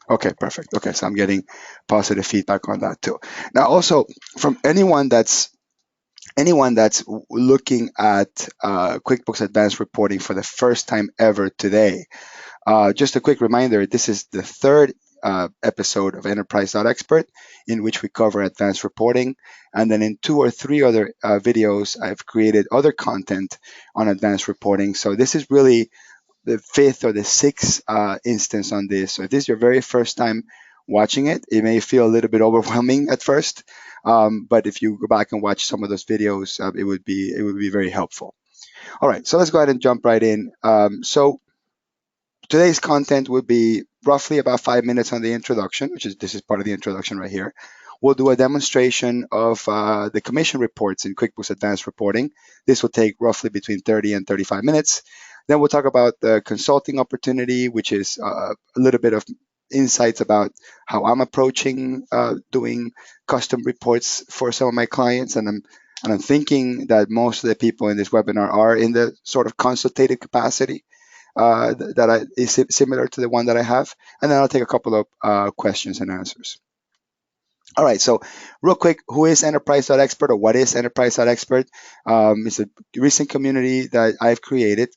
Okay, perfect. Okay, so I'm getting positive feedback on that too. Now, also from anyone that's looking at QuickBooks Advanced Reporting for the first time ever today, just a quick reminder, this is the third episode of ENTERPRISE.expert in which we cover advanced reporting. And then in two or three other videos, I've created other content on advanced reporting. So this is really the fifth or the sixth instance on this. So if this is your very first time watching it, it may feel a little bit overwhelming at first. But if you go back and watch some of those videos, it would be very helpful. All right, so let's go ahead and jump right in. So today's content will be roughly about 5 minutes on the introduction, which is this is part of the introduction right here. We'll do a demonstration of the commission reports in QuickBooks Advanced Reporting. This will take roughly between 30 and 35 minutes. Then we'll talk about the consulting opportunity, which is a little bit of insights about how I'm approaching doing custom reports for some of my clients. And I'm thinking that most of the people in this webinar are in the sort of consultative capacity that is similar to the one that I have, and then I'll take a couple of questions and answers. All right, so real quick, who is Enterprise.expert or what is Enterprise.expert? It's a recent community that I've created.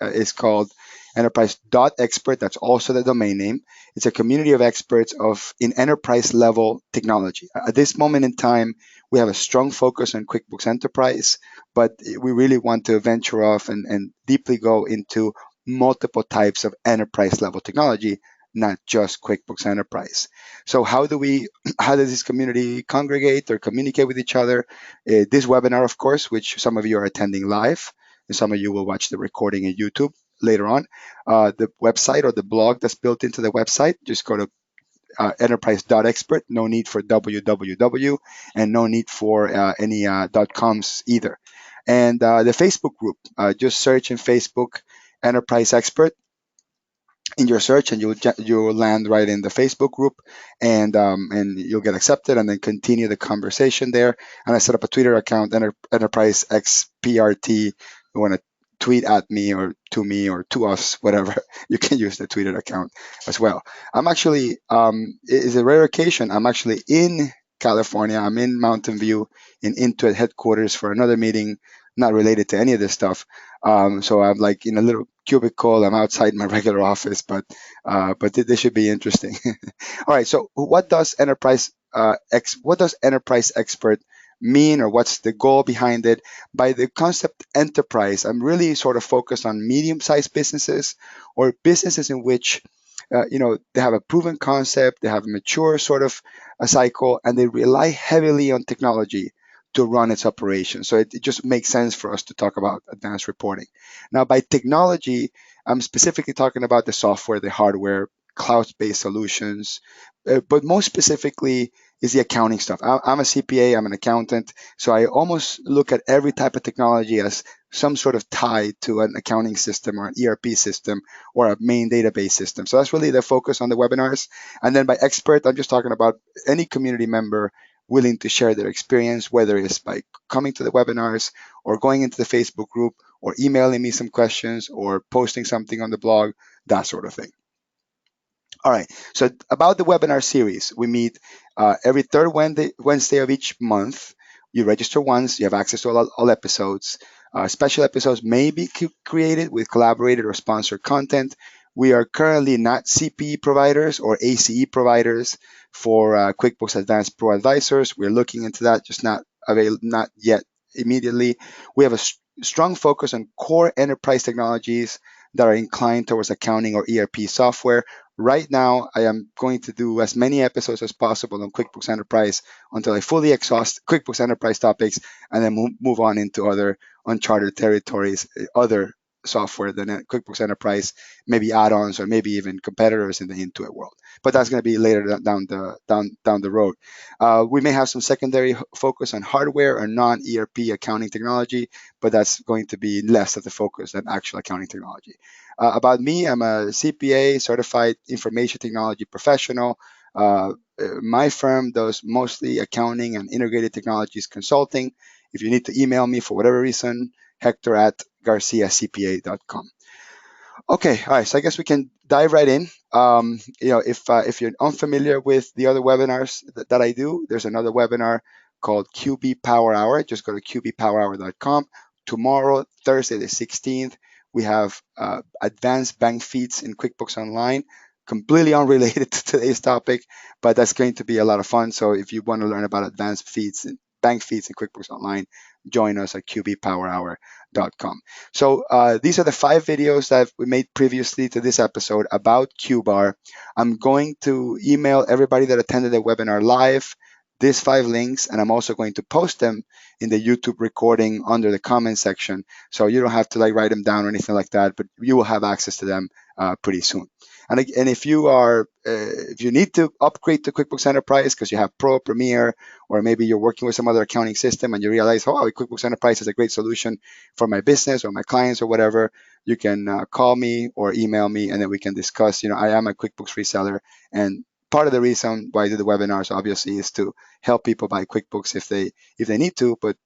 It's called Enterprise.expert. That's also the domain name. It's a community of experts in enterprise level technology. At this moment in time, we have a strong focus on QuickBooks Enterprise, but we really want to venture off and deeply go into multiple types of enterprise level technology, not just QuickBooks Enterprise. So how does this community congregate or communicate with each other? This webinar, of course, which some of you are attending live, and some of you will watch the recording in YouTube later on. The website or the blog that's built into the website, just go to enterprise.expert. No need for www and no need for any .coms either. And the Facebook group, just search in Facebook Enterprise Expert in your search, and you'll land right in the Facebook group, and you'll get accepted, and then continue the conversation there. And I set up a Twitter account, EnterpriseXPRT. You want to tweet at me or to us, whatever. You can use the Twitter account as well. I'm actually, it's a rare occasion. I'm actually in California. I'm in Mountain View in Intuit headquarters for another meeting, not related to any of this stuff. So I'm like in a little cubicle. I'm outside my regular office, but this should be interesting. All right. So what does enterprise expert mean, or what's the goal behind it? By the concept enterprise, I'm really sort of focused on medium-sized businesses or businesses in which they have a proven concept, they have a mature sort of a cycle, and they rely heavily on technology to run its operation. So it just makes sense for us to talk about advanced reporting. Now, by technology, I'm specifically talking about the software, the hardware, cloud-based solutions, but most specifically is the accounting stuff. I'm a CPA, I'm an accountant, so I almost look at every type of technology as some sort of tie to an accounting system or an ERP system or a main database system. So that's really the focus on the webinars. And then by expert, I'm just talking about any community member willing to share their experience, whether it's by coming to the webinars or going into the Facebook group or emailing me some questions or posting something on the blog, that sort of thing. All right, so about the webinar series, we meet every third Wednesday of each month. You register once, you have access to all episodes. Special episodes may be created with collaborated or sponsored content. We are currently not CPE providers or ACE providers for QuickBooks Advanced Pro Advisors. We're looking into that, just not yet immediately. We have a strong focus on core enterprise technologies that are inclined towards accounting or ERP software. Right now, I am going to do as many episodes as possible on QuickBooks Enterprise until I fully exhaust QuickBooks Enterprise topics, and then move on into other uncharted territories, other software than QuickBooks Enterprise, maybe add-ons or maybe even competitors in the Intuit world. But that's going to be later down the road. We may have some secondary focus on hardware or non-ERP accounting technology, but that's going to be less of the focus than actual accounting technology. About me, I'm a CPA, certified information technology professional. My firm does mostly accounting and integrated technologies consulting. If you need to email me for whatever reason, Hector at garciacpa.com. Okay, all right. So I guess we can dive right in. If you're unfamiliar with the other webinars that I do, there's another webinar called QB Power Hour. Just go to qbpowerhour.com. Tomorrow, Thursday the 16th, we have advanced bank feeds in QuickBooks Online. Completely unrelated to today's topic, but that's going to be a lot of fun. So if you want to learn about advanced feeds and bank feeds in QuickBooks Online, join us at qbpowerhour.com. So these are the 5 videos that we made previously to this episode about QBAR. I'm going to email everybody that attended the webinar live these 5 links, and I'm also going to post them in the YouTube recording under the comment section. So you don't have to like write them down or anything like that, but you will have access to them pretty soon. And if you need to upgrade to QuickBooks Enterprise because you have Pro, Premier, or maybe you're working with some other accounting system and you realize, oh, QuickBooks Enterprise is a great solution for my business or my clients or whatever, you can call me or email me, and then we can discuss. I am a QuickBooks reseller, and part of the reason why I do the webinars obviously is to help people buy QuickBooks if they need to, but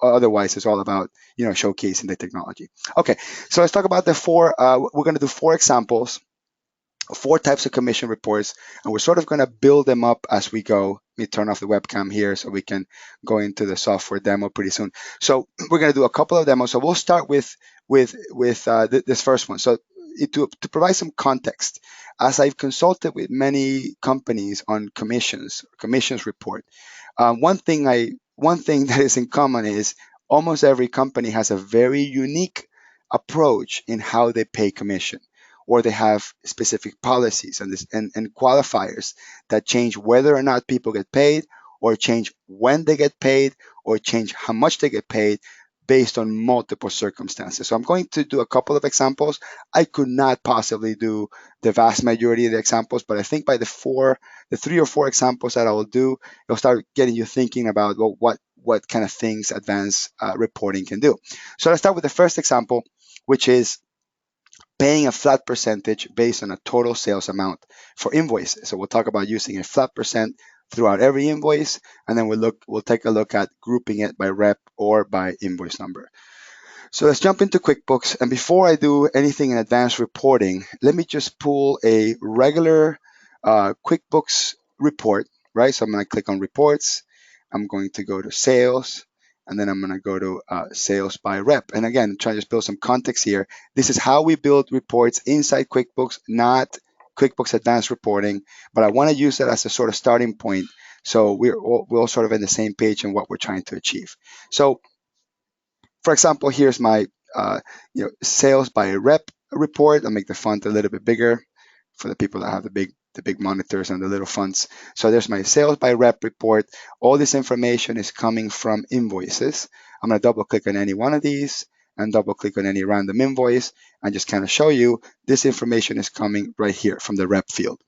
otherwise it's all about showcasing the technology. Okay, so let's talk about the 4. We're going to do 4 examples, 4 types of commission reports, and we're sort of going to build them up as we go. Let me turn off the webcam here so we can go into the software demo pretty soon. So we're going to do a couple of demos. So we'll start with this first one. So to provide some context, as I've consulted with many companies on commissions report, one thing that is in common is almost every company has a very unique approach in how they pay commission, or they have specific policies and qualifiers that change whether or not people get paid, or change when they get paid, or change how much they get paid based on multiple circumstances. So I'm going to do a couple of examples. I could not possibly do the vast majority of the examples, but I think by the 3 or 4 examples that I will do, it'll start getting you thinking about, well, what kind of things advanced reporting can do. So let's start with the first example, which is paying a flat percentage based on a total sales amount for invoices. So we'll talk about using a flat percent throughout every invoice, and then we'll take a look at grouping it by rep or by invoice number. So let's jump into QuickBooks. And before I do anything in advanced reporting, let me just pull a regular QuickBooks report, right? So I'm going to click on reports. I'm going to go to sales, and then I'm going to go to sales by rep. And again, trying to just build some context here. This is how we build reports inside QuickBooks, not QuickBooks Advanced Reporting, but I want to use that as a sort of starting point, so we're all sort of on the same page in what we're trying to achieve. So for example, here's my sales by rep report. I'll make the font a little bit bigger for the people that have the big monitors and the little fonts. So there's my sales by rep report. All this information is coming from invoices. I'm going to double click on any one of these and double click on any random invoice and just kind of show you this information is coming right here from the rep field.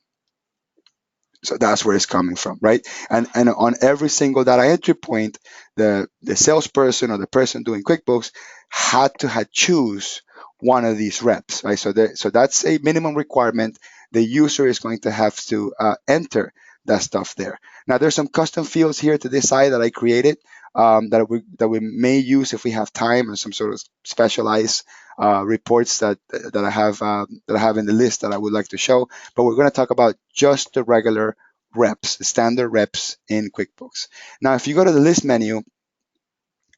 So that's where it's coming from, right? And on every single data entry point, the salesperson or the person doing QuickBooks had to choose one of these reps, right? So that's a minimum requirement. The user is going to have to enter that stuff there. Now there's some custom fields here to this side that I created that we may use if we have time, and some sort of specialized reports that I have in the list that I would like to show. But we're going to talk about just the regular reps, the standard reps in QuickBooks. Now, if you go to the list menu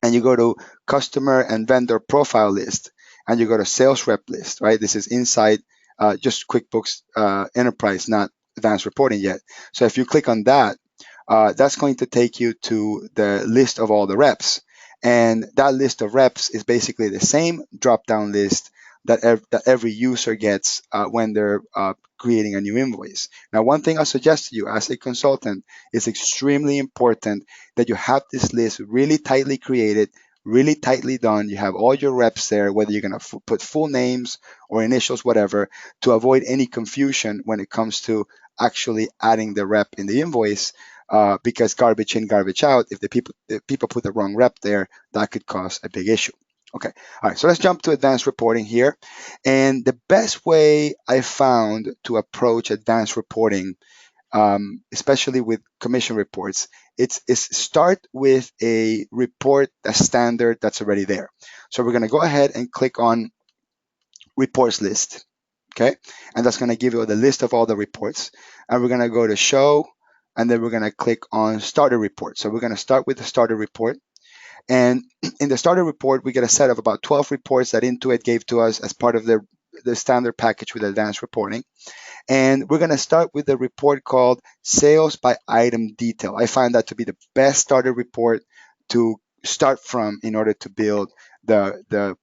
and you go to customer and vendor profile list, and you go to sales rep list, right? This is inside just QuickBooks Enterprise, not advanced reporting yet. So if you click on that, that's going to take you to the list of all the reps. And that list of reps is basically the same drop-down list that every user gets when they're creating a new invoice. Now, one thing I suggest to you as a consultant, is extremely important that you have this list really tightly created, really tightly done. You have all your reps there, whether you're going to put full names or initials, whatever, to avoid any confusion when it comes to actually adding the rep in the invoice. Because garbage in, garbage out, if people put the wrong rep there, that could cause a big issue. Okay, all right, so let's jump to advanced reporting here. And the best way I found to approach advanced reporting, especially with commission reports, is start with a report, a standard that's already there. So we're going to go ahead and click on reports list. Okay, and that's going to give you the list of all the reports. And we're going to go to show, and then we're going to click on starter report. So we're going to start with the starter report. And in the starter report, we get a set of about 12 reports that Intuit gave to us as part of the standard package with advanced reporting. And we're going to start with the report called Sales by Item Detail. I find that to be the best starter report to start from in order to build the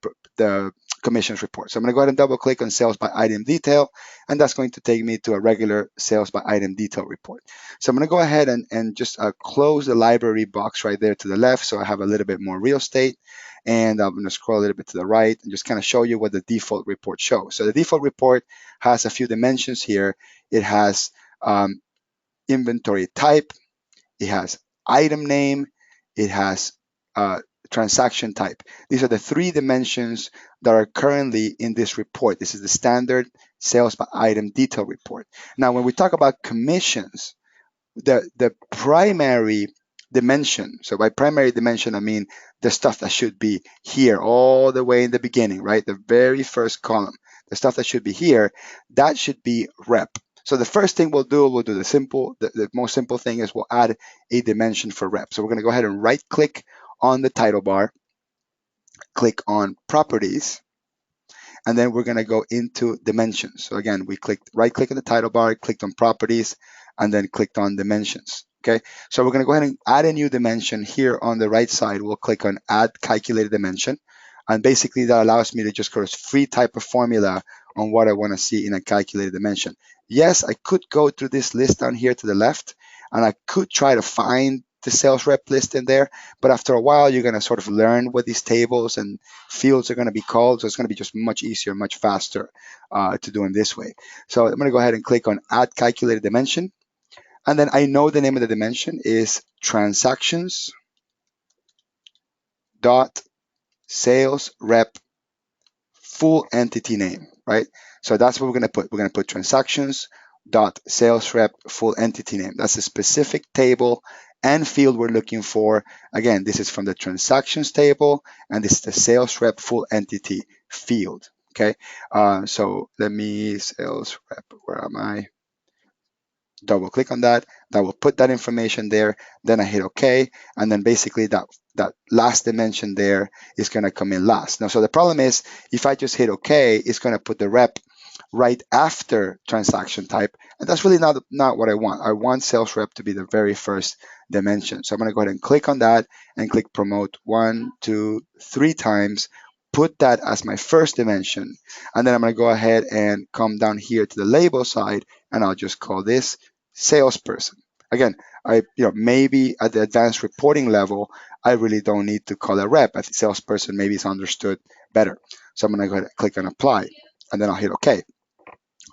commissions report. So I'm going to go ahead and double click on Sales by Item Detail, and that's going to take me to a regular Sales by Item Detail report. So I'm going to go ahead and just close the library box right there to the left so I have a little bit more real estate. And I'm going to scroll a little bit to the right and just kind of show you what the default report shows. So the default report has a few dimensions here. It has inventory type, it has item name, it has transaction type. These are the three dimensions that are currently in this report. This is the standard sales by item detail report. Now, when we talk about commissions, the primary dimension, so by primary dimension I mean the stuff that should be here all the way in the beginning, right? The very first column, the stuff that should be here, that should be rep. So the first thing we'll do the most simple thing is we'll add a dimension for rep. So we're going to go ahead and right click on the title bar, click on properties, and then we're going to go into dimensions. So again, we clicked right click on the title bar, clicked on properties, and then clicked on dimensions. Okay, so we're going to go ahead and add a new dimension here on the right side. We'll click on add calculated dimension, and basically that allows me to just go to free type of formula on what I want to see in a calculated dimension. Yes, I could go through this list down here to the left, and I could try to find the sales rep list in there, but after a while you're going to sort of learn what these tables and fields are going to be called, so it's going to be just much easier, much faster to do in this way. So I'm going to go ahead and click on add calculated dimension, and then I know the name of the dimension is transactions dot sales rep full entity name, right? So that's what we're going to put. We're going to put transactions dot sales rep full entity name. That's a specific table and field we're looking for. Again, this is from the transactions table, and this is the sales rep full entity field. Okay, so let me sales rep. Where am I? Double click on that. That will put that information there. Then I hit OK, and then basically that last dimension there is going to come in last. Now, so the problem is if I just hit OK, it's going to put the rep right after transaction type, and that's really not what I want. I want sales rep to be the very first dimension. So I'm going to go ahead and click on that and click promote 1, 2, 3 times. Put that as my first dimension, and then I'm going to go ahead and come down here to the label side, and I'll just call this salesperson. Again, maybe at the advanced reporting level, I really don't need to call a rep. I think salesperson maybe is understood better. So I'm going to go ahead and click on apply, and then I'll hit OK.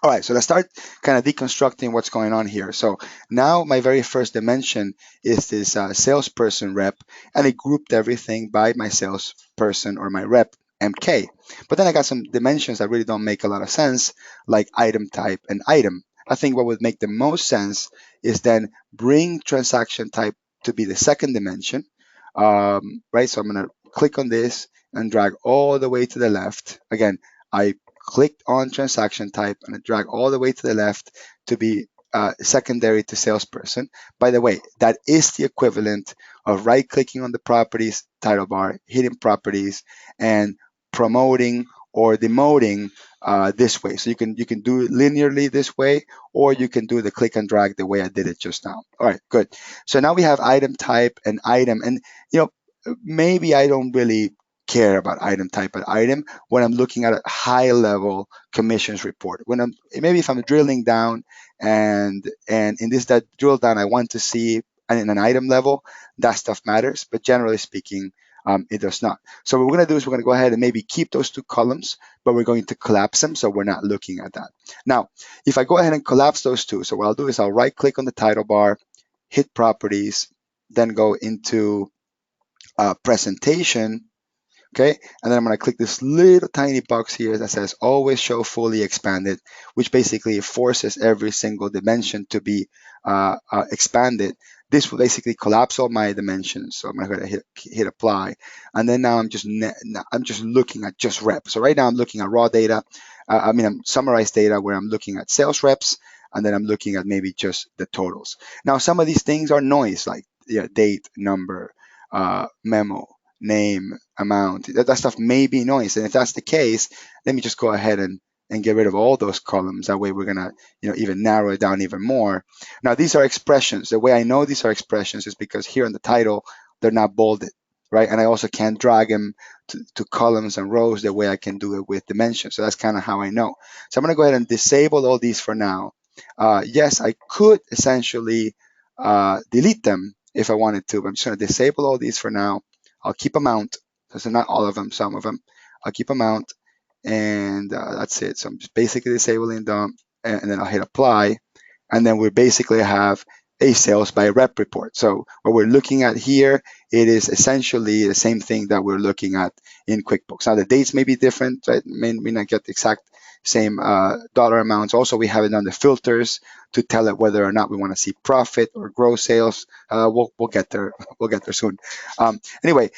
All right, so let's start kind of deconstructing what's going on here. So now my very first dimension is this salesperson rep, and it grouped everything by my salesperson or my rep MK. But then I got some dimensions that really don't make a lot of sense, like item type and item. I think what would make the most sense is then bring transaction type to be the second dimension, right? So I'm going to click on this and drag all the way to the left. Again, I clicked on transaction type and I drag all the way to the left to be secondary to salesperson. By the way, that is the equivalent of right clicking on the properties title bar, hitting properties, and promoting or demoting this way. So you can do it linearly this way, or you can do the click and drag the way I did it just now. All right, good. So now we have item type and item, and maybe I don't really care about item type and item when I'm looking at a high level commissions report. Maybe if I'm drilling down and in that drill down I want to see in an item level, that stuff matters, but generally speaking, it does not. So what we're going to do is we're going to go ahead and maybe keep those two columns, but we're going to collapse them so we're not looking at that. Now, if I go ahead and collapse those two, so what I'll do is I'll right click on the title bar, hit properties, then go into presentation. Okay, and then I'm going to click this little tiny box here that says always show fully expanded, which basically forces every single dimension to be expanded. This will basically collapse all my dimensions. So I'm going to hit apply, and then now I'm just looking at just reps. So right now I'm looking at raw data. I'm summarized data where I'm looking at sales reps, and then I'm looking at maybe just the totals. Now some of these things are noise, like date, number, memo, name, amount. That stuff may be noise, and if that's the case, let me just go ahead and get rid of all those columns. That way we're gonna even narrow it down even more. Now these are expressions. The way I know these are expressions is because here in the title they're not bolded, right? And I also can't drag them to columns and rows the way I can do it with dimensions. So that's kind of how I know. So I'm gonna go ahead and disable all these for now. Yes, I could essentially delete them if I wanted to, but I'm just gonna disable all these for now. I'll keep amount. So not all of them, some of them. I'll keep amount, and that's it. So I'm just basically disabling them, and then I'll hit apply, and then we basically have a sales by rep report. So what we're looking at here, it is essentially the same thing that we're looking at in QuickBooks. Now the dates may be different, right? May not get the exact same dollar amounts. Also, we haven't done the filters to tell it whether or not we want to see profit or gross sales. We'll get there. We'll get there soon. Anyway,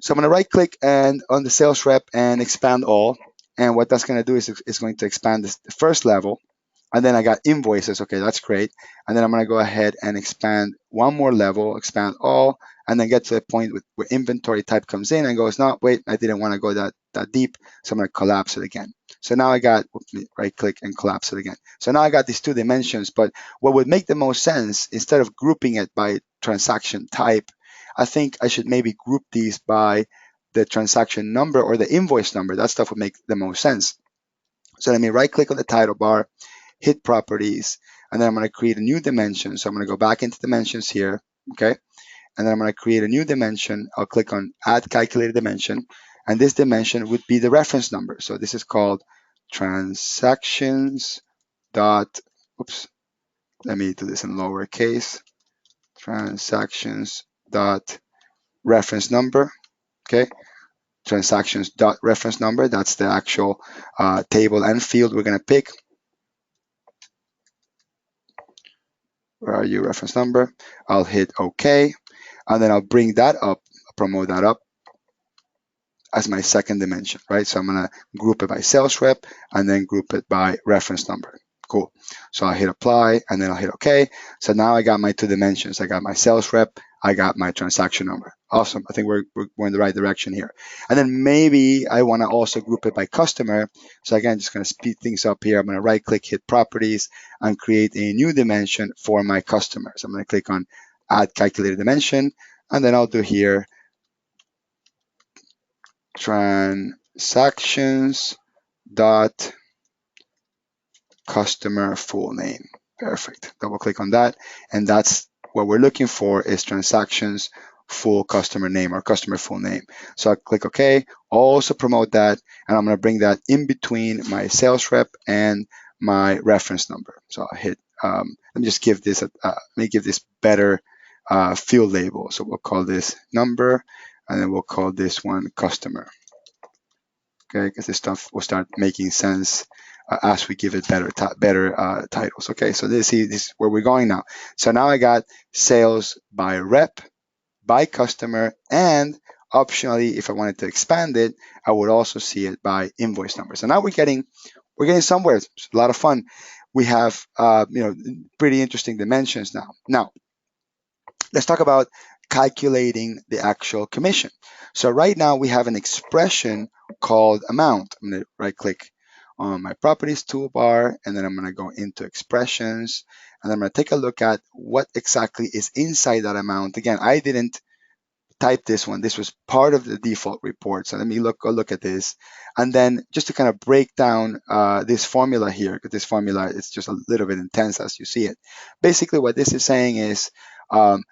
so I'm going to right click and on the sales rep and expand all. And what that's going to do is it's going to expand this the first level. And then I got invoices. Okay, that's great. And then I'm going to go ahead and expand one more level, expand all, and then get to the point where inventory type comes in and goes, no, wait, I didn't want to go that deep. So I'm going to collapse it again. So now I got, right click and collapse it again. So now I got these two dimensions, but what would make the most sense, instead of grouping it by transaction type, I think I should maybe group these by the transaction number or the invoice number. That stuff would make the most sense. So let me right click on the title bar, hit properties, and then I'm going to create a new dimension. So I'm going to go back into dimensions here, okay? And then I'm going to create a new dimension. I'll click on add calculated dimension, and this dimension would be the reference number. So this is called transactions dot, oops, let me do this in lowercase, transactions dot reference number, okay? Transactions dot reference number, that's the actual table and field we're going to pick. Where are you, reference number? I'll hit OK, and then I'll bring that up, promote that up as my second dimension, right? So I'm gonna group it by sales rep and then group it by reference number. Cool. So I'll hit apply and then I'll hit OK. So now I got my two dimensions. I got my sales rep, I got my transaction number. Awesome. I think we're in the right direction here. And then maybe I want to also group it by customer. So again, just going to speed things up here. I'm going to right click, hit properties, and create a new dimension for my customer. So I'm going to click on add calculated dimension, and then I'll do here transactions dot customer full name. Perfect. Double click on that, and that's what we're looking for, is transactions full customer name or customer full name. So I click OK, also promote that, and I'm going to bring that in between my sales rep and my reference number. So I hit let me just give this better field label. So we'll call this number, and then we'll call this one customer. Okay, because this stuff will start making sense as we give it better titles. Okay, so this is where we're going now. So now I got sales by rep, by customer, and optionally, if I wanted to expand it, I would also see it by invoice number. So now we're getting somewhere. It's a lot of fun. We have pretty interesting dimensions now. Now let's talk about calculating the actual commission. So right now we have an expression called amount. I'm going to right click on my properties toolbar, and then I'm going to go into expressions, and I'm going to take a look at what exactly is inside that amount. Again, I didn't type this one. This was part of the default report. So let me go look at this. And then just to kind of break down this formula here, because this formula is just a little bit intense as you see it. Basically what this is saying is, there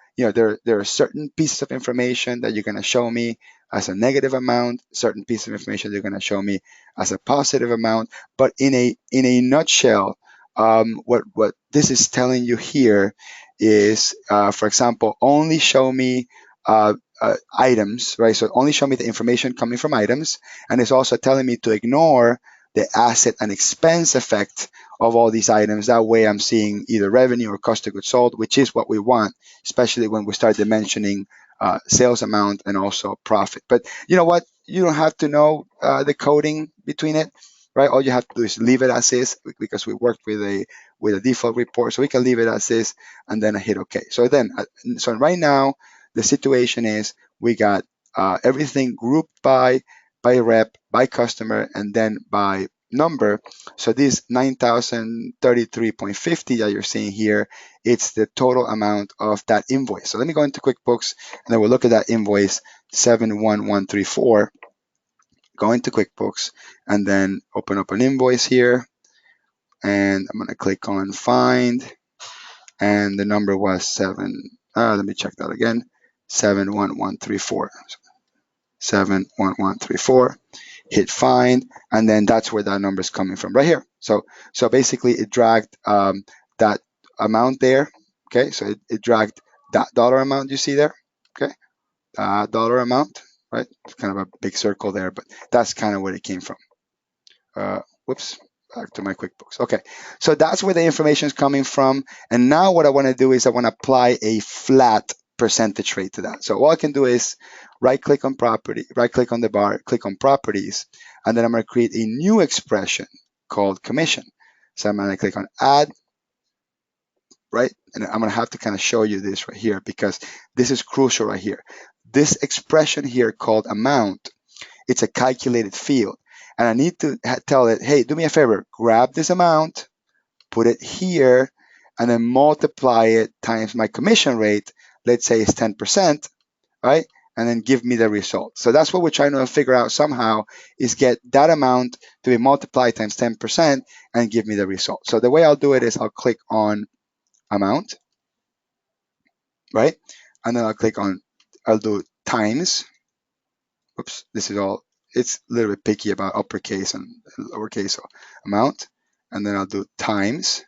are certain pieces of information that you're going to show me as a negative amount, certain pieces of information you're going to show me as a positive amount. But in a nutshell, what this is telling you here is, for example, only show me items, right? So only show me the information coming from items, and it's also telling me to ignore the asset and expense effect of all these items. That way I'm seeing either revenue or cost of goods sold, which is what we want, especially when we start dimensioning sales amount and also profit. But you know what? You don't have to know the coding between it, right? All you have to do is leave it as is, because we worked with a default report, so we can leave it as is and then I hit OK. So right now the situation is we got everything grouped by rep, by customer, and then by number. So this 9,033.50 that you're seeing here, it's the total amount of that invoice. So let me go into QuickBooks and then we'll look at that invoice 71134. Go into QuickBooks and then open up an invoice here, and I'm going to click on find, and the number was let me check that again, 71134. 71134. Hit find, and then that's where that number is coming from, right here. So basically it dragged that amount there. Okay, so it dragged that dollar amount you see there. Okay, dollar amount, right? It's kind of a big circle there, but that's kind of where it came from. Whoops, back to my QuickBooks. Okay, so that's where the information is coming from. And now what I want to do is I want to apply a flat percentage rate to that. So all I can do is right click on property, right click on the bar, click on properties, and then I'm going to create a new expression called commission. So I'm going to click on add, right? And I'm going to have to kind of show you this right here because this is crucial right here. This expression here called amount, it's a calculated field. And I need to tell it, hey, do me a favor, grab this amount, put it here, and then multiply it times my commission rate. Let's say it's 10%, right? And then give me the result. So that's what we're trying to figure out somehow, is get that amount to be multiplied times 10% and give me the result. So the way I'll do it is I'll click on amount, right? And then I'll do times. Oops, this is all, it's a little bit picky about uppercase and lowercase, so amount, and then I'll do times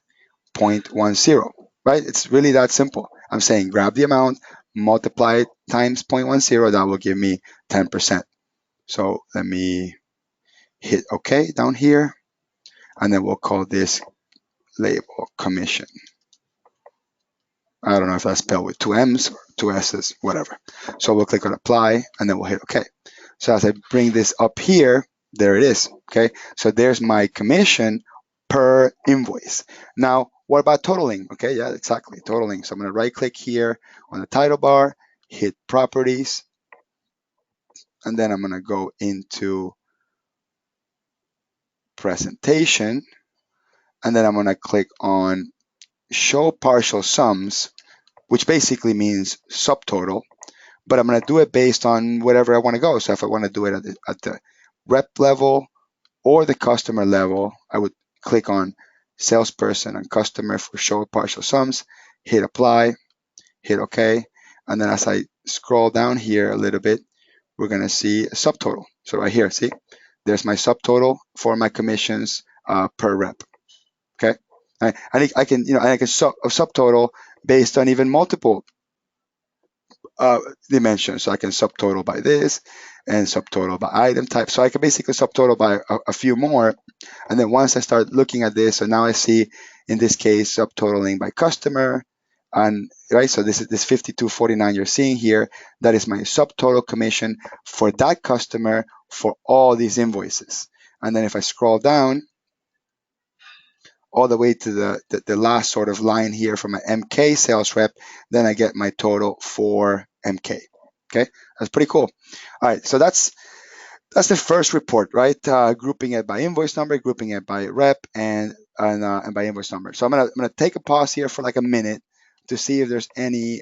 0.10, right? It's really that simple. I'm saying grab the amount, multiply it times 0.10, that will give me 10%. So let me hit OK down here, and then we'll call this label commission. I don't know if that's spelled with two M's or two S's, whatever. So we'll click on apply, and then we'll hit OK. So as I bring this up here, there it is, okay? So there's my commission per invoice. Now, what about totaling? Okay, yeah, exactly, totaling. So I'm gonna right click here on the title bar, hit properties, and then I'm gonna go into presentation, and then I'm gonna click on show partial sums, which basically means subtotal, but I'm going to do it based on whatever I want to go. So if I want to do it at the rep level or the customer level, I would click on salesperson and customer for show partial sums, hit apply, hit OK. And then as I scroll down here a little bit, we're going to see a subtotal. So right here, see, there's my subtotal for my commissions per rep. Okay. I can, subtotal based on even multiple dimensions. So I can subtotal by this and subtotal by item type. So I can basically subtotal by a few more. And then once I start looking at this, so now I see in this case subtotaling by customer, and right, so this is this 52.49 you're seeing here. That is my subtotal commission for that customer for all these invoices. And then if I scroll down all the way to the last sort of line here from an MK sales rep, then I get my total for MK. Okay, that's pretty cool. All right, so that's the first report, right? Grouping it by invoice number, grouping it by rep, and by invoice number. So I'm gonna take a pause here for like a minute to see if there's any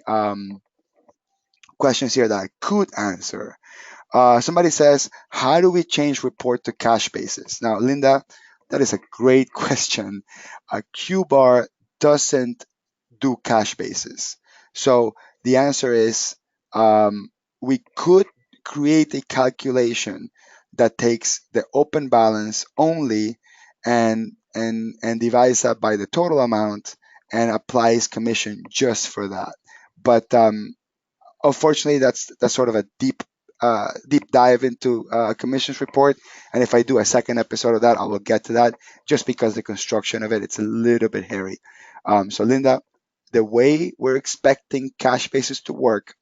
questions here that I could answer. Somebody says, how do we change report to cash basis? Now, Linda, that is a great question. QBar doesn't do cash basis. So the answer is we could create a calculation that takes the open balance only and divides that by the total amount and applies commission just for that. But unfortunately, that's sort of a deep deep dive into commissions report, and if I do a second episode of that, I will get to that, just because the construction of it's a little bit hairy. So Linda, the way we're expecting cash basis to work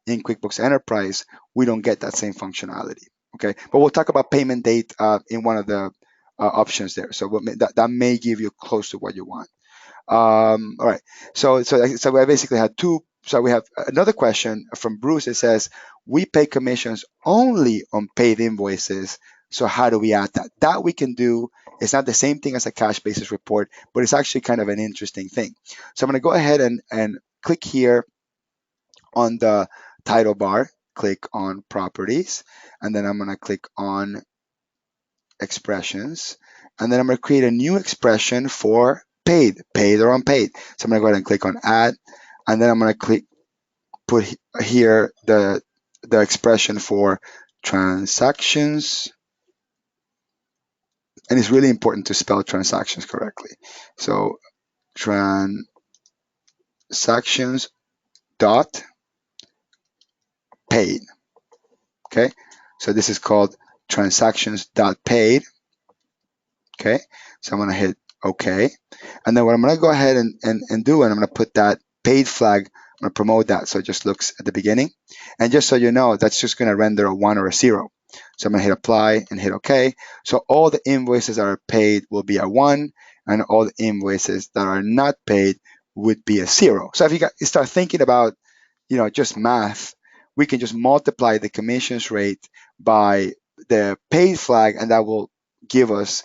in QuickBooks Enterprise, we don't get that same functionality. Okay, but we'll talk about payment date in one of the options there. So that may give you close to what you want. All right. So I basically had two. So we have another question from Bruce. It says, we pay commissions only on paid invoices. So how do we add that? That we can do. It's not the same thing as a cash basis report, but it's actually kind of an interesting thing. So I'm going to go ahead and click here on the title bar, click on properties, and then I'm going to click on expressions, and then I'm going to create a new expression for paid or unpaid. So I'm going to go ahead and click on add, and then I'm going to put here the expression for transactions, and it's really important to spell transactions correctly. So transactions dot paid. Okay, so this is called transactions dot paid. Okay, so I'm going to hit OK. And then what I'm going to go ahead and do, and I'm going to put that paid flag, I'm going to promote that so it just looks at the beginning. And just so you know, that's just going to render a 1 or a 0. So I'm going to hit apply and hit OK. So all the invoices that are paid will be a 1, and all the invoices that are not paid would be a 0. So if you start thinking about, just math, we can just multiply the commissions rate by the paid flag, and that will give us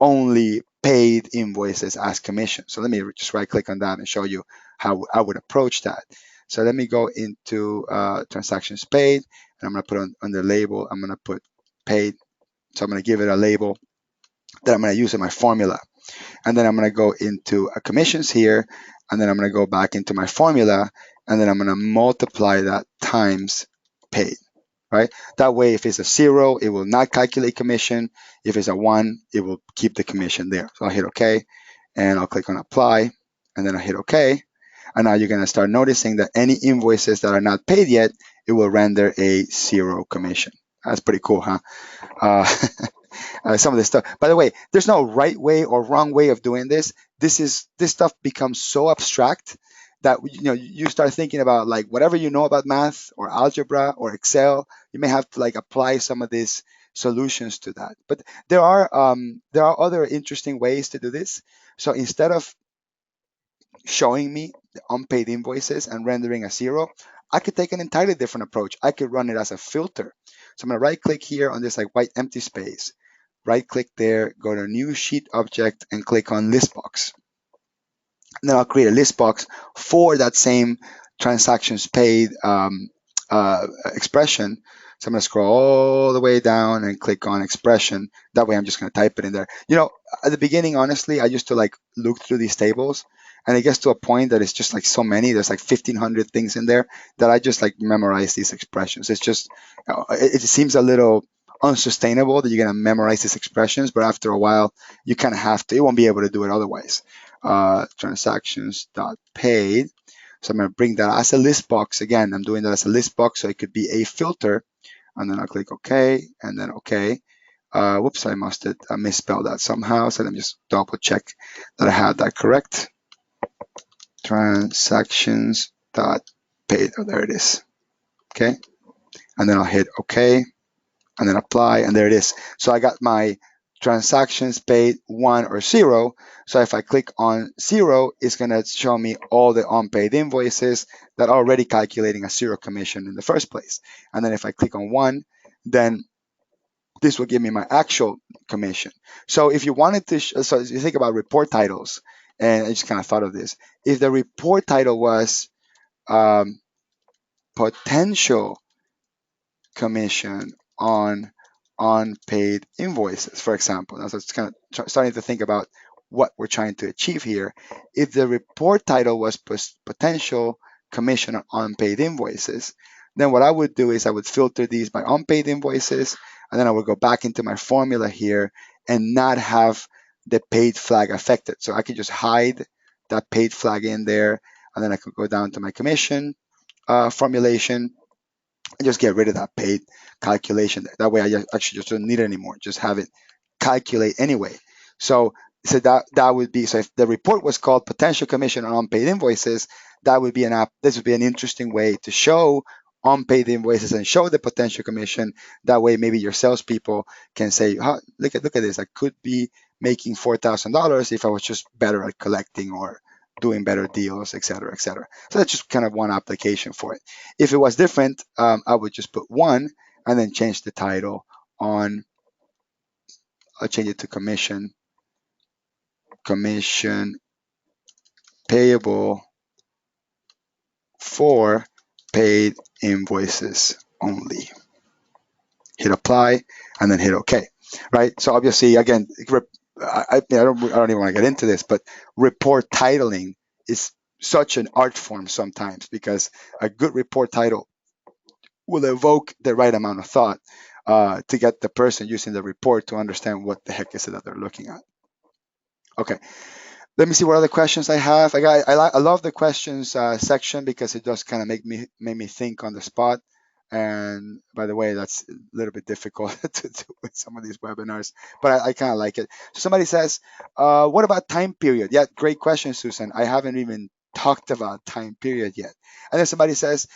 only paid invoices as commission. So let me just right click on that and show you how I would approach that. So let me go into transactions paid, and I'm going to put on the label, I'm going to put paid. So I'm going to give it a label that I'm going to use in my formula. And then I'm going to go into commissions here, and then I'm going to go back into my formula, and then I'm going to multiply that times paid. Right? That way, if it's a 0, it will not calculate commission. If it's a 1, it will keep the commission there. So I'll hit OK, and I'll click on apply, and then I'll hit OK. And now you're going to start noticing that any invoices that are not paid yet, it will render a 0 commission. That's pretty cool, huh? Some of this stuff. By the way, there's no right way or wrong way of doing this. This stuff becomes so abstract that you start thinking about, like, whatever you know about math or algebra or Excel, you may have to apply some of these solutions to that. But there are other interesting ways to do this. So instead of showing me the unpaid invoices and rendering a 0, I could take an entirely different approach. I could run it as a filter. So I'm going to right click here on this white empty space. Right click there, go to new sheet object, and click on list box. And then I'll create a list box for that same transactions paid expression. So I'm going to scroll all the way down and click on expression. That way I'm just going to type it in there. At the beginning, honestly, I used to look through these tables, and it gets to a point that it's just so many. There's 1,500 things in there that I just memorize these expressions. It's just, it seems a little unsustainable that you're going to memorize these expressions, but after a while, you kind of have to. You won't be able to do it otherwise. Transactions.paid. So I'm going to bring that as a list box. Again, I'm doing that as a list box, so it could be a filter. And then I'll click OK, and then OK. Whoops, I must have misspelled that somehow. So let me just double check that I had that correct. Transactions.paid. Oh, there it is. Okay. And then I'll hit OK, and then apply, and there it is. So I got my transactions paid 1 or 0. So if I click on 0, it's going to show me all the unpaid invoices that are already calculating a 0 commission in the first place. And then if I click on 1, then this will give me my actual commission. So if you wanted to, so you think about report titles, and I just kind of thought of this. If the report title was potential commission on unpaid invoices, for example. Now, so it's kind of starting to think about what we're trying to achieve here. If the report title was potential commission on unpaid invoices, then what I would do is I would filter these by unpaid invoices, and then I would go back into my formula here and not have the paid flag affected. So I could just hide that paid flag in there, and then I could go down to my commission formulation, and just get rid of that paid calculation. That way I actually just don't need it anymore. Just have it calculate anyway. So that would be, so if the report was called potential commission on unpaid invoices, that would be this would be an interesting way to show unpaid invoices and show the potential commission. That way maybe your salespeople can say, oh, look at this, I could be making $4,000 if I was just better at collecting or doing better deals, et cetera, et cetera. So that's just kind of one application for it. If it was different, I would just put one and then change the title on, I'll change it to commission payable for paid invoices only. Hit apply and then hit OK, right? So obviously, again, I don't even want to get into this, but report titling is such an art form sometimes, because a good report title will evoke the right amount of thought to get the person using the report to understand what the heck is it that they're looking at. Okay. Let me see what other questions I have. I love the questions section because it does kind of make me think on the spot. And by the way, that's a little bit difficult to do with some of these webinars, but I kind of like it. So somebody says, what about time period? Yeah, great question, Susan. I haven't even talked about time period yet. And then somebody says,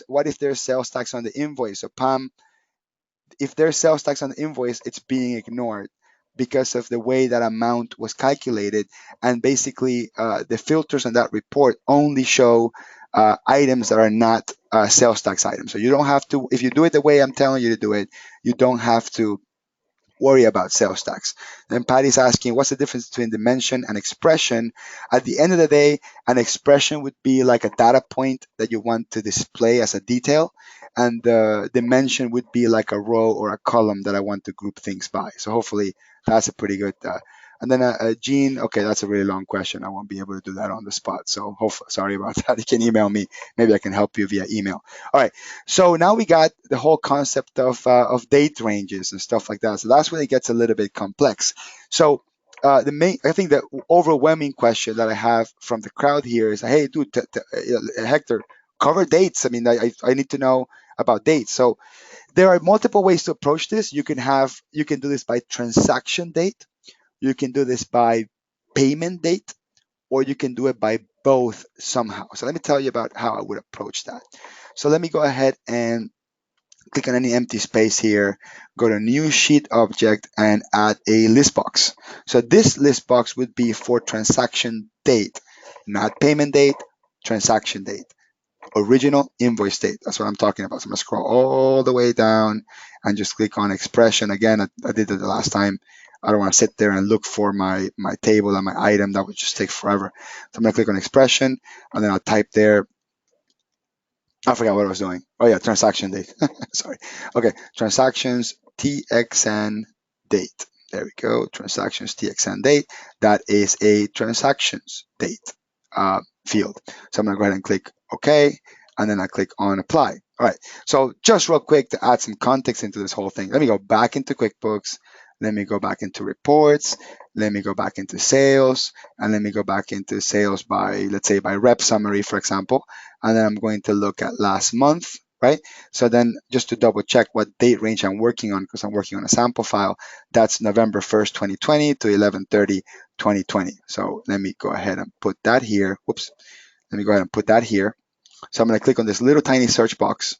what if there's sales tax on the invoice? So Pam, if there's sales tax on the invoice, it's being ignored because of the way that amount was calculated. And basically, the filters on that report only show items that are not sales tax items. So you don't have to, if you do it the way I'm telling you to do it, you don't have to worry about sales tax. Then Patty's asking, what's the difference between dimension and expression? At the end of the day, an expression would be like a data point that you want to display as a detail, and the dimension would be like a row or a column that I want to group things by. So hopefully that's a pretty good. And then Jean, okay, that's a really long question. I won't be able to do that on the spot. So sorry about that. You can email me. Maybe I can help you via email. All right. So now we got the whole concept of date ranges and stuff like that. So that's when it gets a little bit complex. So I think the overwhelming question that I have from the crowd here is, hey, dude, Hector, cover dates. I mean, I need to know about dates. So there are multiple ways to approach this. You can do this by transaction date. You can do this by payment date, or you can do it by both somehow. So let me tell you about how I would approach that. So let me go ahead and click on any empty space here, go to new sheet object and add a list box. So this list box would be for transaction date, not payment date, transaction date. Original invoice date. That's what I'm talking about. So I'm gonna scroll all the way down and just click on expression. Again, I did it the last time. I don't want to sit there and look for my table and my item. That would just take forever. So I'm gonna click on expression and then I'll type there. I forgot what I was doing. Oh yeah, transaction date. Sorry. Okay, transactions TXN date. There we go. Transactions TXN date. That is a transactions date field. So I'm gonna go ahead and click OK, and then I click on apply. All right. So just real quick to add some context into this whole thing. Let me go back into QuickBooks. Let me go back into reports. Let me go back into sales, and let me go back into sales by, let's say, by rep summary, for example. And then I'm going to look at last month, right? So then just to double check what date range I'm working on, because I'm working on a sample file, that's November 1st, 2020 to 11/30/2020. So let me go ahead and put that here. Whoops. Let me go ahead and put that here. So I'm going to click on this little tiny search box.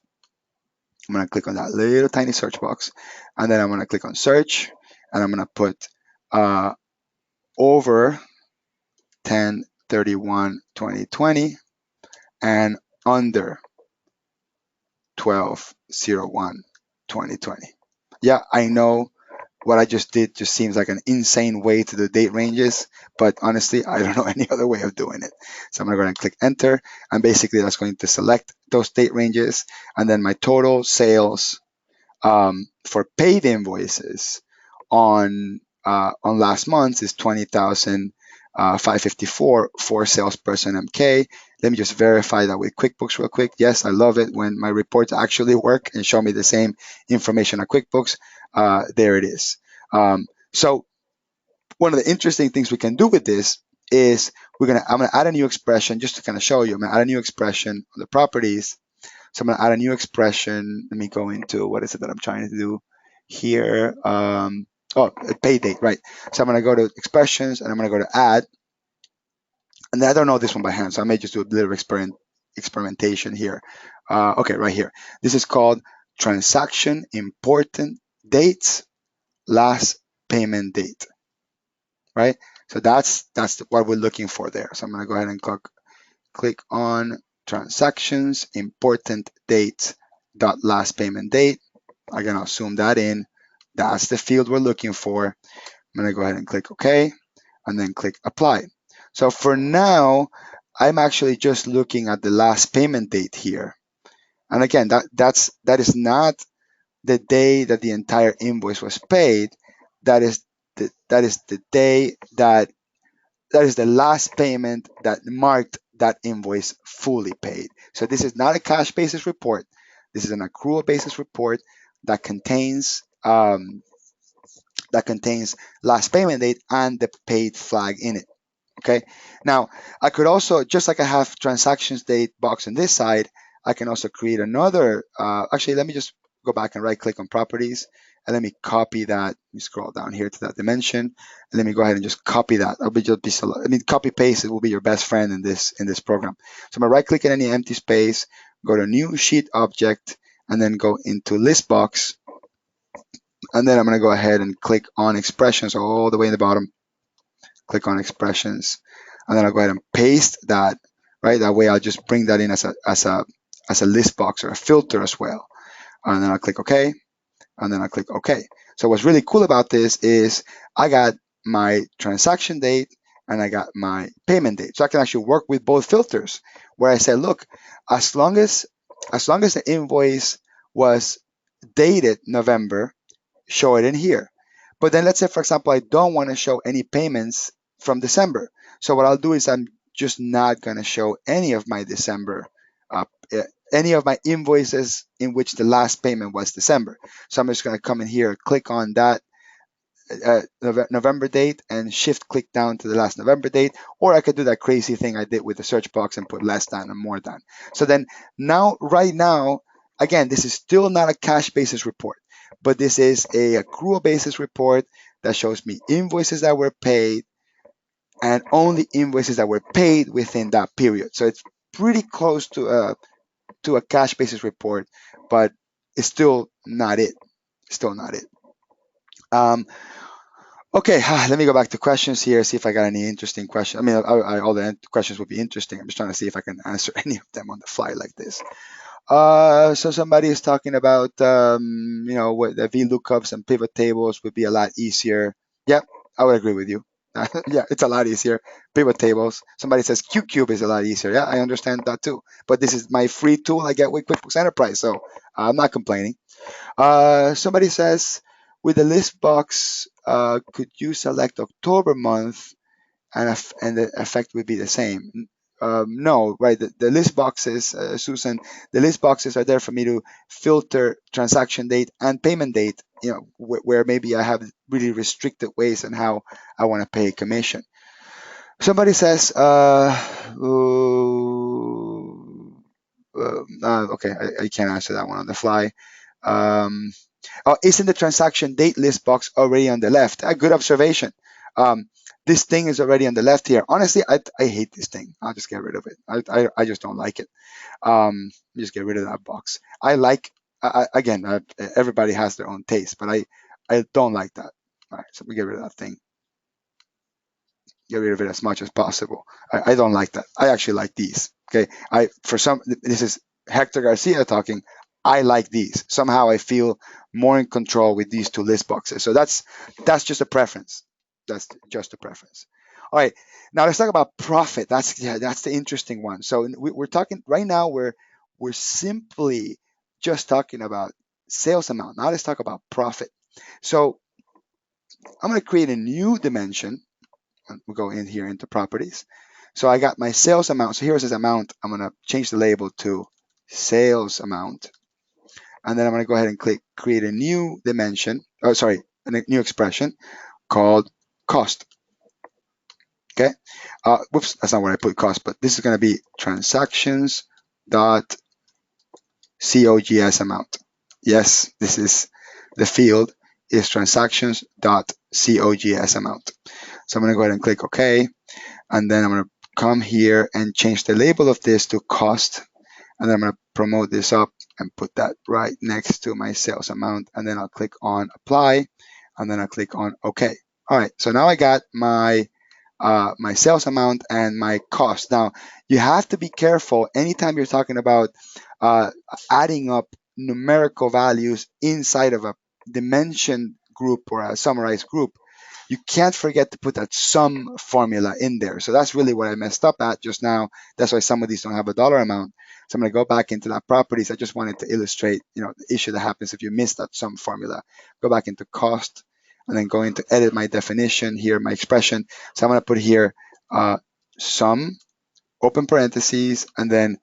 I'm going to click on that little tiny search box, and then I'm going to click on search, and I'm going to put over 10/31/2020 and under 12/01/2020. Yeah, I know what I just did just seems like an insane way to do date ranges, but honestly, I don't know any other way of doing it. So I'm gonna go ahead and click enter, and basically that's going to select those date ranges, and then my total sales for paid invoices on last month is 20,554 for salesperson MK. Let me just verify that with QuickBooks real quick. Yes, I love it when my reports actually work and show me the same information on QuickBooks. There it is. So one of the interesting things we can do with this is I'm gonna add a new expression just to kind of show you. I'm gonna add a new expression on the properties. So I'm going to add a new expression. Let me go into what is it that I'm trying to do here. Oh, pay date, right? So I'm going to go to expressions and I'm going to go to add. And I don't know this one by hand, so I may just do a little experimentation here. Okay, right here. This is called transaction important dates last payment date, right? So that's what we're looking for there. So I'm going to go ahead and click on transactions important dates dot last payment date. I'm going to zoom that in. That's the field we're looking for. I'm going to go ahead and click OK and then click apply. So for now, I'm actually just looking at the last payment date here. And again, that is not the day that the entire invoice was paid. That is the day that is the last payment that marked that invoice fully paid. So this is not a cash basis report. This is an accrual basis report that contains last payment date and the paid flag in it. Okay. Now I could also, just like I have transactions date box on this side, I can also create another. Actually, let me just go back and right click on properties and let me copy that. Let me scroll down here to that dimension and let me go ahead and just copy that. Copy paste. It will be your best friend in this program. So I'm gonna right click in any empty space, go to new sheet object, and then go into list box. And then I'm going to go ahead and click on expressions all the way in the bottom. Click on expressions. And then I'll go ahead and paste that, right? That way I'll just bring that in as a list box or a filter as well. And then I'll click OK. And then I'll click OK. So what's really cool about this is I got my transaction date and I got my payment date. So I can actually work with both filters where I say, look, as long as the invoice was dated November, show it in here. But then let's say, for example, I don't want to show any payments from December. So what I'll do is I'm just not going to show any of my December, any of my invoices in which the last payment was December. So I'm just going to come in here, click on that November date and shift click down to the last November date, or I could do that crazy thing I did with the search box and put less than and more than. So then right now, again, this is still not a cash basis report, but this is a accrual basis report that shows me invoices that were paid and only invoices that were paid within that period. So it's pretty close to a cash basis report, but it's still not it. Still not it. Okay, let me go back to questions here, see if I got any interesting questions. I mean, all the questions will be interesting. I'm just trying to see if I can answer any of them on the fly like this. So somebody is talking about, what the VLOOKUPs and pivot tables would be a lot easier. Yeah, I would agree with you. Yeah, it's a lot easier. Pivot tables. Somebody says QCube is a lot easier. Yeah, I understand that too. But this is my free tool I get with QuickBooks Enterprise, so I'm not complaining. Somebody says, with the list box, could you select October month and the effect would be the same? No, right? The list boxes, Susan, the list boxes are there for me to filter transaction date and payment date, where maybe I have really restricted ways on how I want to pay commission. Somebody says, okay, I can't answer that one on the fly. Isn't the transaction date list box already on the left? A good observation. This thing is already on the left here. Honestly, I hate this thing. I'll just get rid of it. I just don't like it. Just get rid of that box. I like, again, everybody has their own taste, but I don't like that. All right, so we get rid of that thing. Get rid of it as much as possible. I don't like that. I actually like these. Okay, this is Hector Garcia talking. I like these. Somehow I feel more in control with these two list boxes. So that's just a preference. That's just a preference. All right, now let's talk about profit. That's the interesting one. So we're talking right now. We're simply just talking about sales amount. Now let's talk about profit. So I'm going to create a new dimension. We'll go in here into properties. So I got my sales amount. So here's this amount. I'm going to change the label to sales amount. And then I'm going to go ahead and click create a new dimension. Oh, sorry, a new expression called cost. Okay. Whoops, that's not where I put cost, but this is going to be transactions dot COGS amount. Yes, this is the field is transactions.COGS amount. So I'm going to go ahead and click OK. And then I'm going to come here and change the label of this to cost. And then I'm going to promote this up and put that right next to my sales amount. And then I'll click on apply. And then I'll click on OK. All right, so now I got my sales amount and my cost. Now, you have to be careful anytime you're talking about adding up numerical values inside of a dimension group or a summarized group. You can't forget to put that sum formula in there. So that's really what I messed up at just now. That's why some of these don't have a dollar amount. So I'm going to go back into that properties. I just wanted to illustrate, the issue that happens if you miss that sum formula. Go back into cost and then go into edit my definition here, my expression. So I'm going to put here sum, open parentheses, and then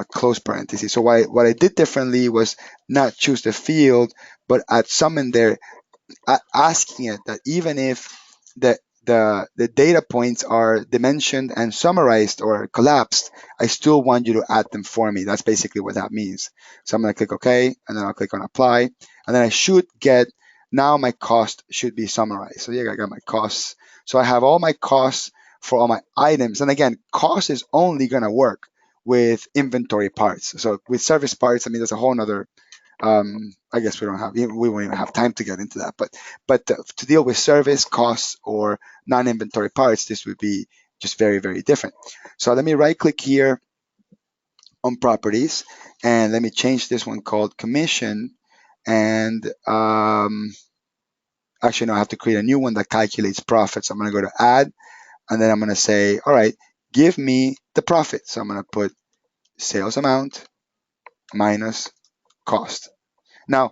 close parentheses. So what I did differently was not choose the field, but add sum in there, asking it that even if the data points are dimensioned and summarized or collapsed, I still want you to add them for me. That's basically what that means. So I'm going to click OK, and then I'll click on apply, and then I should get, now my cost should be summarized. So yeah, I got my costs. So I have all my costs for all my items. And again, cost is only going to work with inventory parts. So with service parts, I mean, there's a whole nother I guess we won't even have time to get into that, but to deal with service costs or non-inventory parts, this would be just very, very different. So let me right click here on properties, and let me change this one called commission, and actually no, I have to create a new one that calculates profits. I'm going to go to add, and then I'm going to say, all right, give me the profit. So I'm going to put sales amount minus cost. Now,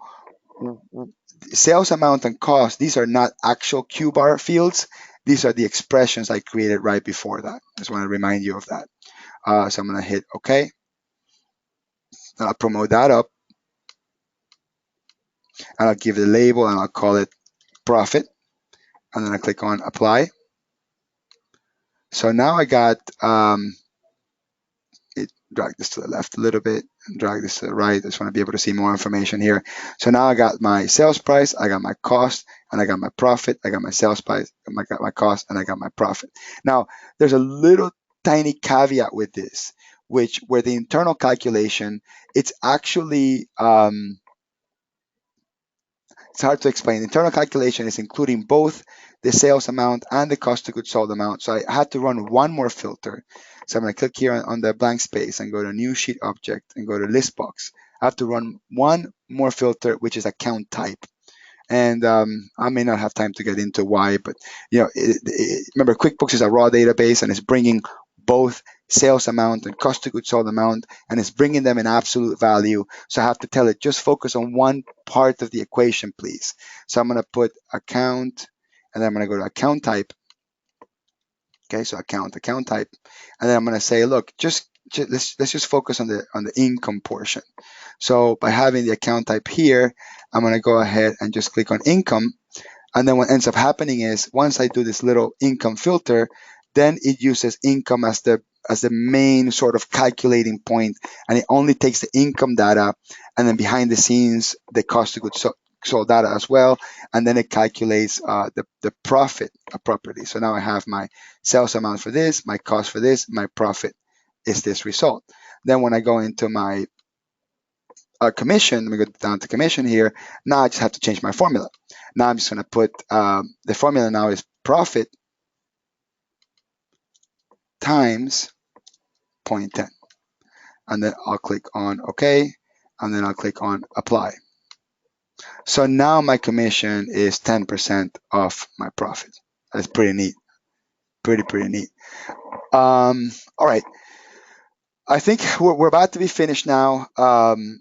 sales amount and cost, these are not actual Q-bar fields. These are the expressions I created right before that. I just want to remind you of that. So I'm going to hit OK. I'll promote that up. And I'll give the label and I'll call it profit. And then I click on apply. So now I got drag this to the left a little bit and drag this to the right. I just want to be able to see more information here. So now I got my sales price, I got my cost, and I got my profit. I got my sales price, I got my cost, and I got my profit. Now, there's a little tiny caveat with this, where the internal calculation, it's actually it's hard to explain. The internal calculation is including both the sales amount and the cost of goods sold amount. So I had to run one more filter. So I'm going to click here on the blank space and go to new sheet object and go to list box. I have to run one more filter, which is account type. And I may not have time to get into why, but remember, QuickBooks is a raw database and it's bringing both sales amount and cost of goods sold amount, and it's bringing them in absolute value. So I have to tell it, just focus on one part of the equation, please. So I'm going to put account, and then I'm going to go to account type. Okay, so account type, and then I'm going to say, look, let's just focus on the income portion. So by having the account type here, I'm going to go ahead and just click on income, and then what ends up happening is once I do this little income filter, then it uses income as the main sort of calculating point, and it only takes the income data, and then behind the scenes the cost of goods sold data as well, and then it calculates the profit appropriately. So now I have my sales amount for this, my cost for this, my profit is this result. Then when I go into my commission, let me go down to commission here. Now I just have to change my formula. Now I'm just going to put the formula now is profit times 0.10, and then I'll click on OK, and then I'll click on apply. So now my commission is 10% off my profit. That's pretty neat. Pretty neat. All right. I think we're about to be finished now.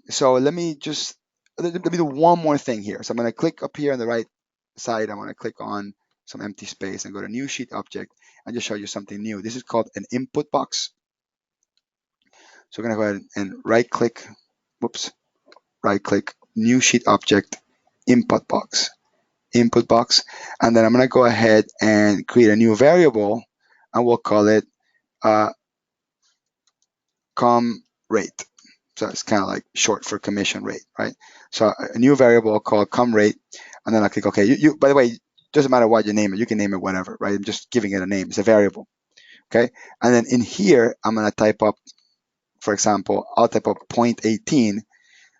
So let me do one more thing here. So I'm going to click up here on the right side. I want to click on some empty space and go to new sheet object and just show you something new. This is called an input box. So we're going to go ahead and right click, new sheet object, input box, and then I'm going to go ahead and create a new variable, and we'll call it com rate. So So it's kind of like short for commission rate, right? So a new variable called com rate, and then I click OK. By the way, doesn't matter what you name it. You can name it whatever, right? I'm just giving it a name. It's a variable, okay? And then in here, I'm going to type up, for example, I'll type up 0.18.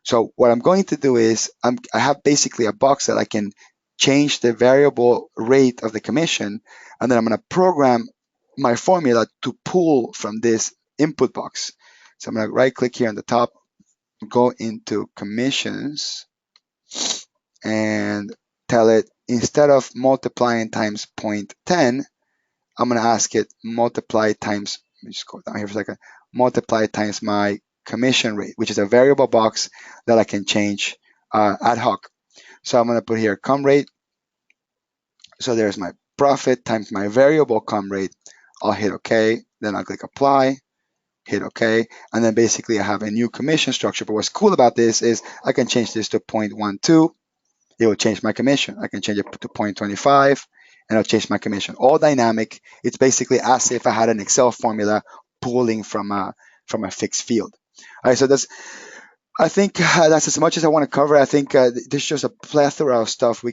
So what I'm going to do is I have basically a box that I can change the variable rate of the commission, and then I'm going to program my formula to pull from this input box. So I'm going to right click here on the top, go into commissions, and tell it instead of multiplying times 0.10, I'm going to ask it multiply times, let me just go down here for a second, multiply times my commission rate, which is a variable box that I can change ad hoc. So I'm going to put here com rate. So there's my profit times my variable com rate. I'll hit OK. Then I'll click apply, hit OK. And then basically I have a new commission structure. But what's cool about this is I can change this to 0.12. It will change my commission. I can change it to 0.25 and it'll change my commission. All dynamic. It's basically as if I had an Excel formula pulling from a fixed field. All right, so I think that's as much as I want to cover. I think there's just a plethora of stuff we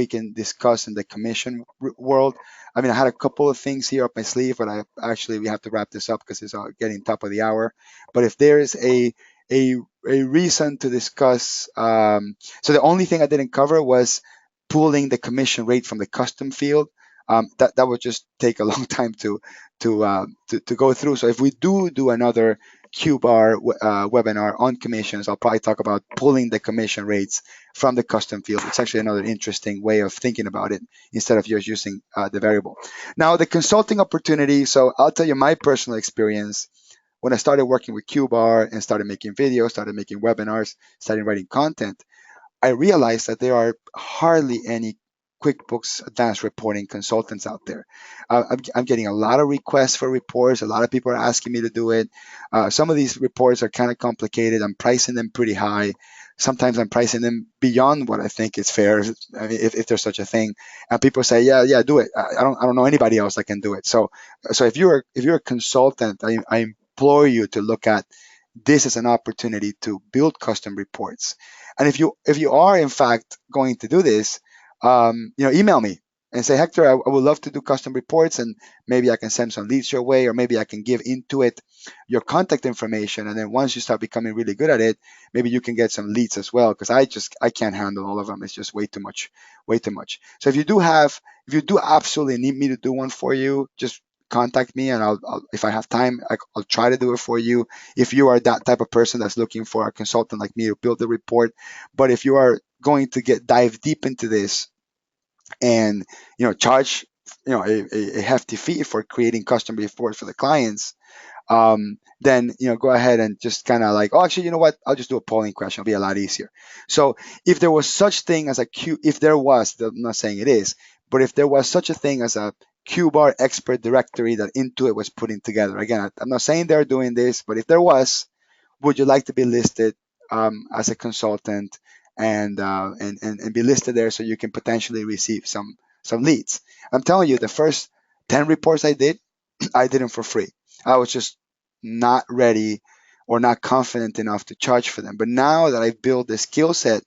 can discuss in the commission world. I mean, I had a couple of things here up my sleeve, but we have to wrap this up because it's getting top of the hour. But if there is a reason to discuss, so the only thing I didn't cover was pulling the commission rate from the custom field. That would just take a long time to go through. So if we do another QBar webinar on commissions, I'll probably talk about pulling the commission rates from the custom field. It's actually another interesting way of thinking about it instead of just using the variable. Now, the consulting opportunity. So I'll tell you my personal experience. When I started working with QBar and started making videos, started making webinars, started writing content, I realized that there are hardly any QuickBooks Advanced Reporting consultants out there. I'm getting a lot of requests for reports. A lot of people are asking me to do it. Some of these reports are kind of complicated. I'm pricing them pretty high. Sometimes I'm pricing them beyond what I think is fair, I mean, if there's such a thing. And people say, yeah, do it. I don't know anybody else that can do it. So if you're a consultant, I implore you to look at this as an opportunity to build custom reports. And if you are in fact going to do this, email me and say, Hector, I would love to do custom reports, and maybe I can send some leads your way, or maybe I can give Intuit your contact information, and then once you start becoming really good at it, maybe you can get some leads as well, because I can't handle all of them. It's just way too much. So if you do absolutely need me to do one for you, just contact me, and I'll if I have time, I'll try to do it for you. If you are that type of person that's looking for a consultant like me to build the report, but if you are going to dive deep into this and charge a hefty fee for creating custom reports for the clients, then go ahead and just kind of like, oh, actually, you know what? I'll just do a polling question. It'll be a lot easier. So if there was such thing as if there was, I'm not saying it is, but if there was such a thing as a QBar expert directory that Intuit was putting together, again, I'm not saying they're doing this, but if there was, would you like to be listed as a consultant and be listed there so you can potentially receive some leads? I'm telling you, the first 10 reports I did them for free. I was just not ready or not confident enough to charge for them. But now that I've built the skill set,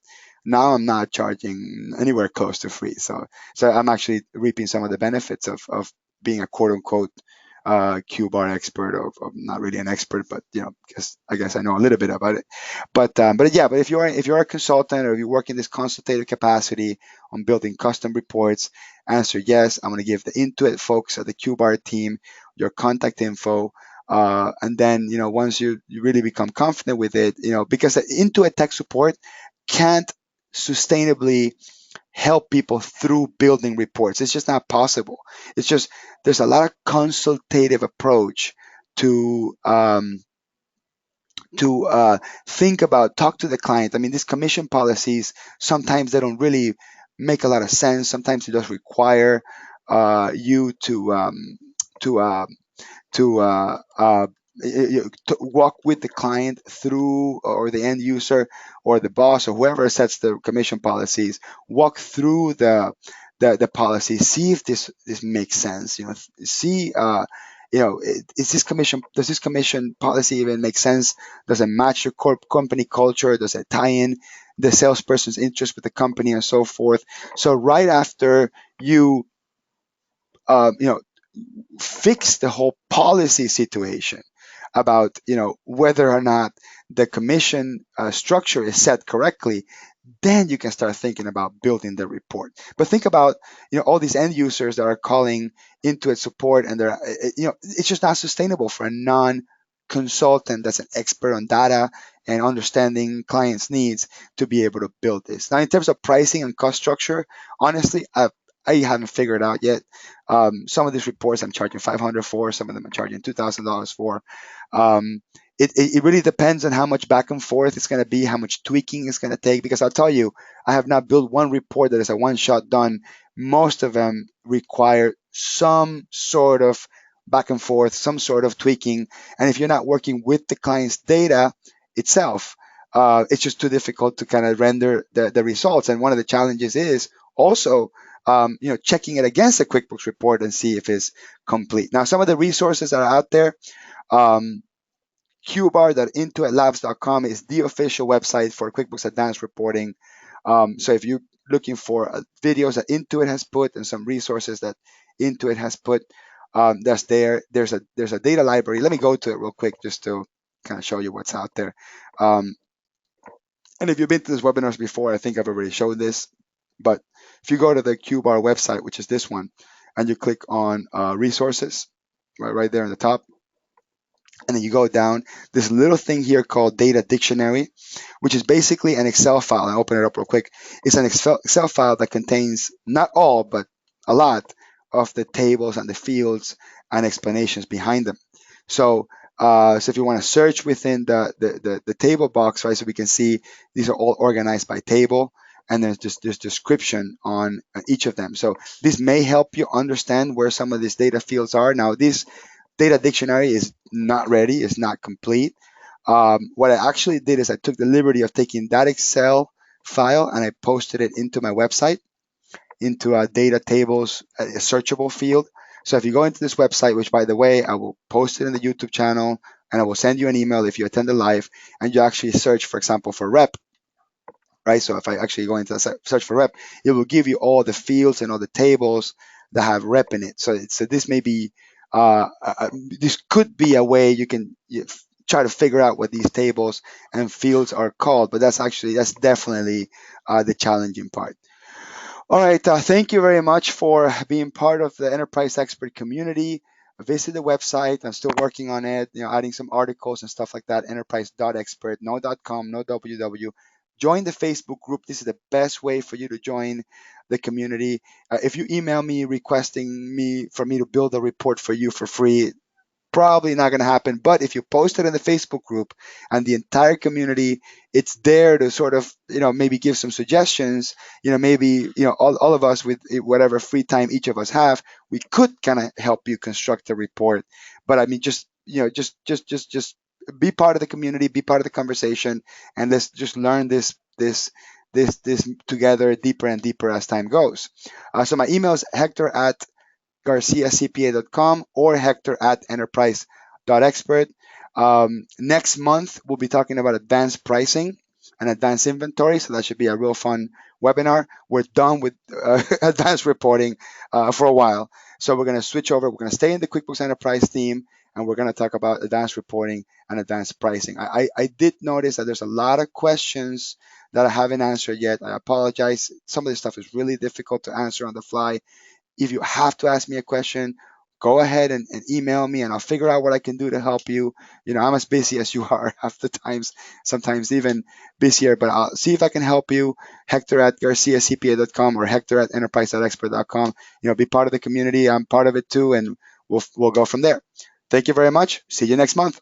now I'm not charging anywhere close to free. So I'm actually reaping some of the benefits of being a quote unquote QBar expert, of not really an expert, but I guess I know a little bit about it. But if you're a consultant, or if you work in this consultative capacity on building custom reports, answer yes. I'm going to give the Intuit folks at the QBar team your contact info. And then, once you really become confident with it, because Intuit tech support can't sustainably help people through building reports. It's just not possible. It's just, there's a lot of consultative approach to think about, talk to the client. I mean, these commission policies, sometimes they don't really make a lot of sense. Sometimes it does require you to walk with the client through, or the end user or the boss or whoever sets the commission policies, walk through the policy, see if this makes sense, see is this commission, does this commission policy even make sense? Does it match your company culture? Does it tie in the salesperson's interest with the company and so forth? So right after you, you know, fix the whole policy situation about, whether or not the commission structure is set correctly, then you can start thinking about building the report. But think about, all these end users that are calling Intuit support, and they're, it's just not sustainable for a non-consultant that's an expert on data and understanding clients' needs to be able to build this. Now, in terms of pricing and cost structure, honestly, I haven't figured out yet. Some of these reports I'm charging $500 for, some of them I'm charging $2,000 for. Um, it really depends on how much back and forth it's going to be, how much tweaking it's going to take. Because I'll tell you, I have not built one report that is a one-shot done. Most of them require some sort of back and forth, some sort of tweaking. And if you're not working with the client's data itself, it's just too difficult to kind of render the results. And one of the challenges is also checking it against a QuickBooks report and see if it's complete. Now, some of the resources that are out there, um, qbar.intuitlabs.com is the official website for QuickBooks Advanced Reporting. So if you're looking for videos that Intuit has put and some resources that Intuit has put, that's there. There's a data library. Let me go to it real quick just to kind of show you what's out there. And if you've been to these webinars before, I think I've already showed this. But if you go to the QBar website, which is this one, and you click on resources, right there on the top, and then you go down, this little thing here called data dictionary, which is basically an Excel file. I'll open it up real quick. It's an Excel file that contains not all, but a lot of the tables and the fields and explanations behind them. So if you want to search within the table box, right, so we can see these are all organized by table, and there's just this description on each of them. So this may help you understand where some of these data fields are. Now, this data dictionary is not ready, it's not complete. What I actually did is I took the liberty of taking that Excel file and I posted it into my website, into a data tables, a searchable field. So if you go into this website, which by the way, I will post it in the YouTube channel, and I will send you an email if you attend the live, and you actually search, for example, for rep, right? So if I actually go into search for rep, it will give you all the fields and all the tables that have rep in it. So this may be, this could be a way you can try to figure out what these tables and fields are called, but that's definitely the challenging part. All right, thank you very much for being part of the Enterprise Expert community. Visit the website. I'm still working on it, adding some articles and stuff like that. Enterprise.expert, no .com, no .ww. Join the Facebook group. This is the best way for you to join the community. If you email me requesting for me to build a report for you for free, probably not going to happen. But if you post it in the Facebook group and the entire community, it's there to sort of, maybe give some suggestions, maybe, all of us with whatever free time each of us have, we could kind of help you construct a report. But I mean, just be part of the community, be part of the conversation, and let's just learn this together deeper and deeper as time goes. So my email is hector@garciacpa.com or hector@enterprise.expert. Next month, we'll be talking about advanced pricing and advanced inventory, so that should be a real fun webinar. We're done with advanced reporting for a while, so we're going to switch over. We're going to stay in the QuickBooks Enterprise theme, and we're going to talk about advanced reporting and advanced pricing. I did notice that there's a lot of questions that I haven't answered yet. I apologize. Some of this stuff is really difficult to answer on the fly. If you have to ask me a question, go ahead and email me, and I'll figure out what I can do to help you. I'm as busy as you are half the times, sometimes even busier, but I'll see if I can help you. Hector@garciacpa.com or hector@enterprise.expert.com. Be part of the community. I'm part of it too, and we'll go from there. Thank you very much. See you next month.